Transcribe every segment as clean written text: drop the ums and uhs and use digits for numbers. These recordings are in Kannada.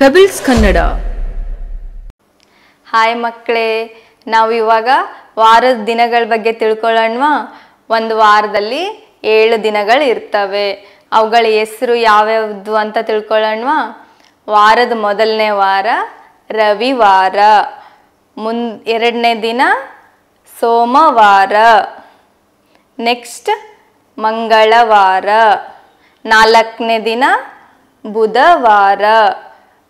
ಪೆಬಲ್ಸ್ ಕನ್ನಡ. ಹಾಯ್ ಮಕ್ಕಳೇ, ನಾವು ಇವಾಗ ವಾರದ ದಿನಗಳ ಬಗ್ಗೆ ತಿಳ್ಕೊಳ್ಳೋಣವಾ? ಒಂದು ವಾರದಲ್ಲಿ 7 ದಿನಗಳು ಇರ್ತವೆ. ಅವುಗಳ ಹೆಸರು ಯಾವ್ಯಾವುದು ಅಂತ ತಿಳ್ಕೊಳ್ಳೋಣವಾ? ವಾರದ ಮೊದಲನೇ ವಾರ ರವಿವಾರ, ಎರಡನೇ ದಿನ ಸೋಮವಾರ, ನೆಕ್ಸ್ಟ್ ಮಂಗಳವಾರ, ನಾಲ್ಕನೇ ದಿನ ಬುಧವಾರ,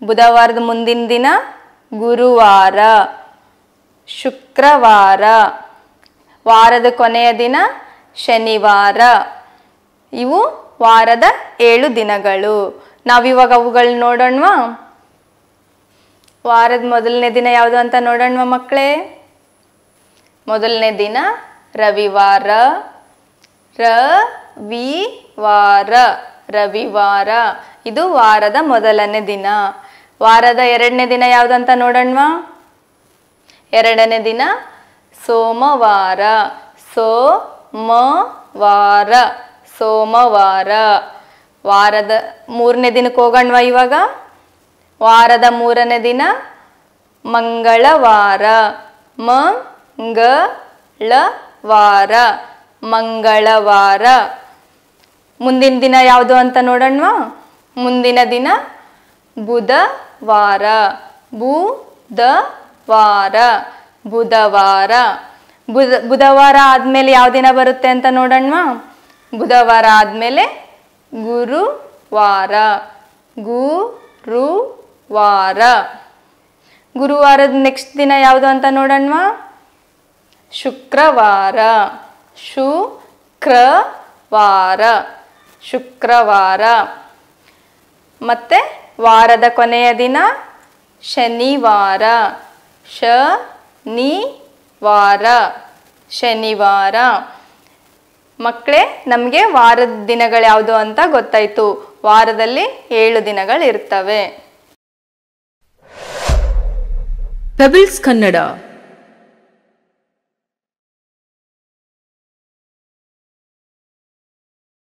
ಬುಧವಾರದ ಮುಂದಿನ ದಿನ ಗುರುವಾರ, ಶುಕ್ರವಾರ, ವಾರದ ಕೊನೆಯ ದಿನ ಶನಿವಾರ. ಇವು ವಾರದ 7 ದಿನಗಳು. ನಾವಿವಾಗ ಅವುಗಳನ್ನ ನೋಡೋಣವಾ? ವಾರದ ಮೊದಲನೇ ದಿನ ಯಾವುದು ಅಂತ ನೋಡೋಣವಾ ಮಕ್ಕಳೇ? ಮೊದಲನೇ ದಿನ ರವಿವಾರ, ರವಿವಾರ, ಇದು ವಾರದ ಮೊದಲನೇ ದಿನ. ವಾರದ ಎರಡನೇ ದಿನ ಯಾವುದಂತ ನೋಡೋಣವಾ? ಎರಡನೇ ದಿನ ಸೋಮವಾರ, ಸೋಮವಾರ. ವಾರದ ಮೂರನೇ ದಿನಕ್ಕೆ ಹೋಗೋಣವಾ ಇವಾಗ? ವಾರದ ಮೂರನೇ ದಿನ ಮಂಗಳವಾರ, ಮಂಗಳವಾರ. ಮುಂದಿನ ದಿನ ಯಾವುದು ಅಂತ ನೋಡೋಣವಾ? ಮುಂದಿನ ದಿನ ಬುಧವಾರ, ಬುಧವಾರ ಆದಮೇಲೆ ಯಾವ ದಿನ ಬರುತ್ತೆ ಅಂತ ನೋಡೋಣವಾ? ಬುಧವಾರ ಆದಮೇಲೆ ಗುರುವಾರ, ಗುರುವಾರದ ನೆಕ್ಸ್ಟ್ ದಿನ ಯಾವುದು ಅಂತ ನೋಡೋಣವಾ? ಶುಕ್ರವಾರ. ಮತ್ತೆ ವಾರದ ಕೊನೆಯ ದಿನ ಶನಿವಾರ, ಶನಿವಾರ. ಮಕ್ಕಳೇ, ನಮಗೆ ವಾರದ ದಿನಗಳು ಯಾವುದು ಅಂತ ಗೊತ್ತಾಯ್ತು. ವಾರದಲ್ಲಿ 7 ದಿನಗಳು ಇರ್ತವೆ. ಪೆಬಲ್ಸ್ ಕನ್ನಡ.